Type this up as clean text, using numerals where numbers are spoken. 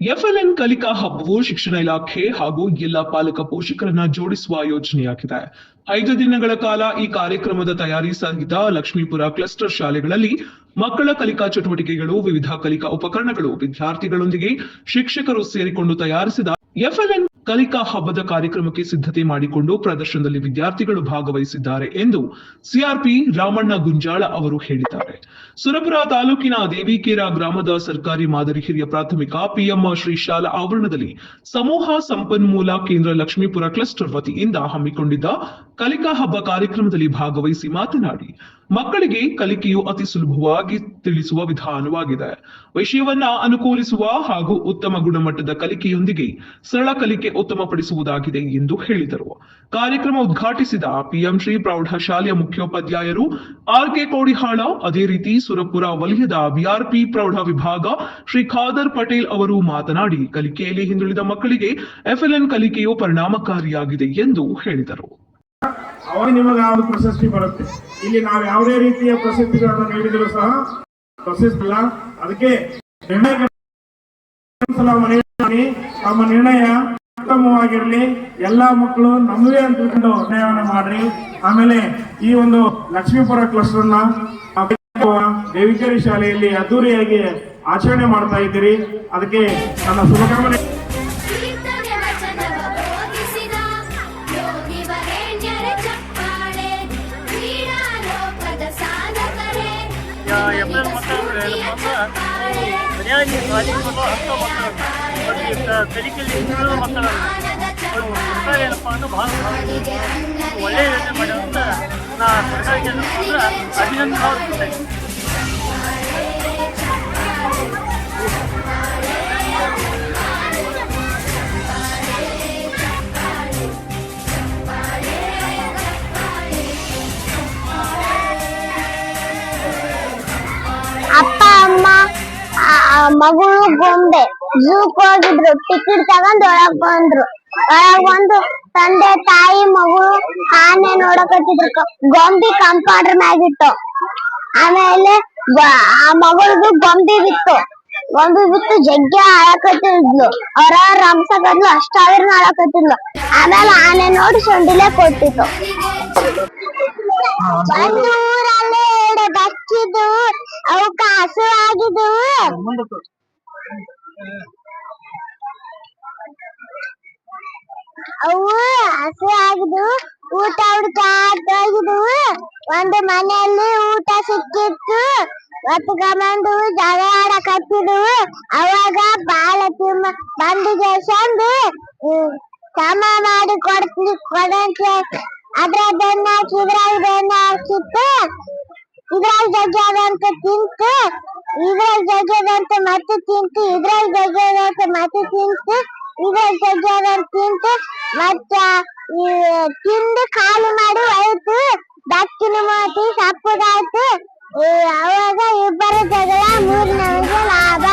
FLN ಕಲಿಕಾ ಹಬ್ಬವು ಶಿಕ್ಷಣ ಇಲಾಖೆ ಹಾಗೂ ಎಲ್ಲ ಪಾಲಕ ಪೋಷಕರನ್ನ ಜೋಡಿಸುವ ಯೋಜನೆಯಾಗಿದೆ. 5 ದಿನಗಳ ಕಾಲ ಈ ಕಾರ್ಯಕ್ರಮದ ತಯಾರಿ ಸಹಿತ ಲಕ್ಷ್ಮೀಪುರ ಕ್ಲಸ್ಟರ್ ಶಾಲೆಗಳಲ್ಲಿ ಮಕ್ಕಳ ಕಲಿಕಾ ಚಟುವಟಿಕೆಗಳು, ವಿವಿಧ ಕಲಿಕಾ ಉಪಕರಣಗಳು, ವಿದ್ಯಾರ್ಥಿಗಳೊಂದಿಗೆ ಶಿಕ್ಷಕರು ಸೇರಿಕೊಂಡು ತಯಾರಿಸಿದ ಎಫ್ಎಲ್ಎನ್ ಕಲಿಕಾ ಹಬ್ಬದ ಕಾರ್ಯಕ್ರಮಕ್ಕೆ ಸಿದ್ಧತೆ ಮಾಡಿಕೊಂಡು ಪ್ರದರ್ಶನದಲ್ಲಿ ವಿದ್ಯಾರ್ಥಿಗಳು ಭಾಗವಹಿಸಿದ್ದಾರೆ ಎಂದು ಸಿಆರ್ಪಿ ರಾಮಣ್ಣ ಗುಂಜಾಳ ಅವರು ಹೇಳಿದ್ದಾರೆ. ಸುರಪುರ ತಾಲೂಕಿನ ದೇವಿಕೇರ ಗ್ರಾಮದ ಸರ್ಕಾರಿ ಮಾದರಿ ಹಿರಿಯ ಪ್ರಾಥಮಿಕ ಪಿಎಂ ಶ್ರೀ ಶಾಲಾ ಆವರಣದಲ್ಲಿ ಸಮೂಹ ಸಂಪನ್ಮೂಲ ಕೇಂದ್ರ ಲಕ್ಷ್ಮೀಪುರ ಕ್ಲಸ್ಟರ್ ವತಿಯಿಂದ ಹಮ್ಮಿಕೊಂಡಿದ್ದ ಕಲಿಕಾ ಹಬ್ಬ ಕಾರ್ಯಕ್ರಮದಲ್ಲಿ ಭಾಗವಹಿಸಿ ಮಾತನಾಡಿ, ಮಕ್ಕಳಿಗೆ ಕಲಿಕೆಯು ಅತಿ ಸುಲಭವಾಗಿ ತಿಳಿಸುವ ವಿಧಾನವಾಗಿದೆ. ವಿಷಯವನ್ನ ಅನುಕೂಲಿಸುವ ಹಾಗೂ ಉತ್ತಮ ಗುಣಮಟ್ಟದ ಕಲಿಕೆಯೊಂದಿಗೆ ಸರಳ ಕಲಿಕೆ ಉತ್ತಮಪಡಿಸುವುದಾಗಿದೆ ಎಂದು ಹೇಳಿದರು. ಕಾರ್ಯಕ್ರಮ ಉದ್ಘಾಟಿಸಿದ ಪಿಎಂ ಶ್ರೀ ಪ್ರೌಢಶಾಲೆಯ ಮುಖ್ಯೋಪಾಧ್ಯಾಯರು ಆರ್ಕೆ ಕೋಡಿಹಾಳ, ಅದೇ ರೀತಿ ಸುರಪುರ ವಲಯದ ಬಿಆರ್ಪಿ ಪ್ರೌಢ ವಿಭಾಗ ಶ್ರೀ ಖಾದರ್ ಪಟೇಲ್ ಅವರು ಮಾತನಾಡಿ, ಕಲಿಕೆಯಲ್ಲಿ ಹಿಂದುಳಿದ ಮಕ್ಕಳಿಗೆ ಎಫ್ಎಲ್ಎನ್ ಕಲಿಕೆಯು ಪರಿಣಾಮಕಾರಿಯಾಗಿದೆ ಎಂದು ಹೇಳಿದರು. ಅವಾಗ ನಿಮಗೆ ಯಾವ್ದು ಪ್ರಶಸ್ತಿ ಬರುತ್ತೆ. ಇಲ್ಲಿ ನಾವು ಯಾವುದೇ ರೀತಿಯ ಪ್ರಶಸ್ತಿಗಳನ್ನು ನೀಡಿದರೂ ಸಹ ಪ್ರಶಸ್ತಿ ಇಲ್ಲ. ಅದಕ್ಕೆ ತಮ್ಮ ನಿರ್ಣಯ ಉತ್ತಮವಾಗಿರಲಿ, ಎಲ್ಲಾ ಮಕ್ಕಳು ನಮ್ಮವೇ ಅಂತ ತಿಳ್ಕೊಂಡು ನಿರ್ಣಯವನ್ನು ಮಾಡ್ರಿ. ಆಮೇಲೆ ಈ ಒಂದು ಲಕ್ಷ್ಮೀಪುರ ಕ್ಲಸ್ಟರ್ ನ ದೇವಿಕೇರಿ ಶಾಲೆಯಲ್ಲಿ ಅದ್ದೂರಿಯಾಗಿ ಆಚರಣೆ ಮಾಡ್ತಾ ಇದ್ದೀರಿ. ಅದಕ್ಕೆ ನನ್ನ ಶುಭಕಾಮನೆ. ಏಪ್ರಿಲ್ ಸರಿಯಾಗಿ ಸಾಧಿಸಲು ಹತ್ತು ಮಕ್ಕಳು ಕಲಿಕೆಯಲ್ಲಿ ಹಿಂದುಳಿದ ಮಕ್ಕಳನ್ನು ಸರ್ಕಾರ ಏನಪ್ಪ ಅಂದ್ರೆ ಭಾಳ ಒಳ್ಳೆಯ ಯೋಜನೆ ಮಾಡಿದಂತ ನಾ ಸರ್ಕಾರಕ್ಕೆ ಅಭಿನಂದನೆ. ಅಪ್ಪ ಅಮ್ಮ ಮಗಳು ಗೊಂಬೆ ಝೂಕ್ ಹೋಗಿದ್ರು. ಟಿಕೆಟ್ ತಗೊಂಡ್ ಒಳಗ್ ಬಂದ್ರು. ಒಳಗ್ ಬಂದು ತಂದೆ ತಾಯಿ ಮಗಳು ಆನೆ ನೋಡಕತ್ತಿದ್ರು. ಗೊಂಬಿ ಕಂಪೌಂಡರ್ ಮ್ಯಾಗಿತ್ತು. ಆಮೇಲೆ ಆ ಮಗಳದು ಗೊಂಬಿ ಬಿತ್ತು ಜಗ್ಗಿ ಆಳಕತ್ತಿದ್ಲು. ಅವ್ರ ರಂಸಕದ್ಲು, ಅಷ್ಟಾದ್ರೂ ಆಳಕತ್ತಿದ್ಲು. ಆಮೇಲೆ ಆನೆ ನೋಡಿ ಸೊಂಡಿಲೆ ಕೊಟ್ಟಿತ್ತು. ಊರಲ್ಲೇ ಬಚ್ಚಿದ್ದು ಅವಕ್ಕ ಹಸುವಾಗಿದ್ದು ಅವು ಹಸುವಾಗಿದ್ದು ಊಟ ಹುಡ್ಕಾಗಿದ್ವು. ಒಂದು ಮನೆಯಲ್ಲಿ ಊಟ ಸಿಕ್ಕಿತ್ತು. ಹೊತ್ಕೊಂಬಂದು ಜಗಳ ಆಡಕತ್ತಿದ್ವು. ಅವಾಗ ಬಾಳ ಬಂದಿಗೆ ಸಂದು ಸಮ ಮಾಡಿ ಕೊಡಂತ ಅದ್ರ ಬೆನ್ನ ಹಾಕಿ ಇದ್ರಾಗ ಬೆನ್ನ ಹಾಕಿತ್ತು. ಇದ್ರಾಗ ಜಗ್ಗದಂತ ತಿಂತು, ಇದ್ರಾಗ ಜಗ್ಗದಂತ ಮತ್ತೆ ತಿಂತು, ಇದ್ರಾಗ ಜಗ್ಗದಂತ ಮತ್ತೆ ತಿಂತು, ಇದ್ರಾಗ ಜಗ್ಗದಂತ ತಿಂತು. ಮತ್ತ ತಿಂದು ಖಾಲಿ ಮಾಡಿ ಹೋಯ್ತು. ದಕ್ಕಿನ ಮೋತಿ ಸಪ್ಪಗಾಯ್ತು. ಅವಾಗ ಇಬ್ಬರ ಜಗಳ, ಮೂರನವರಿಗೆ ಲಾಭ.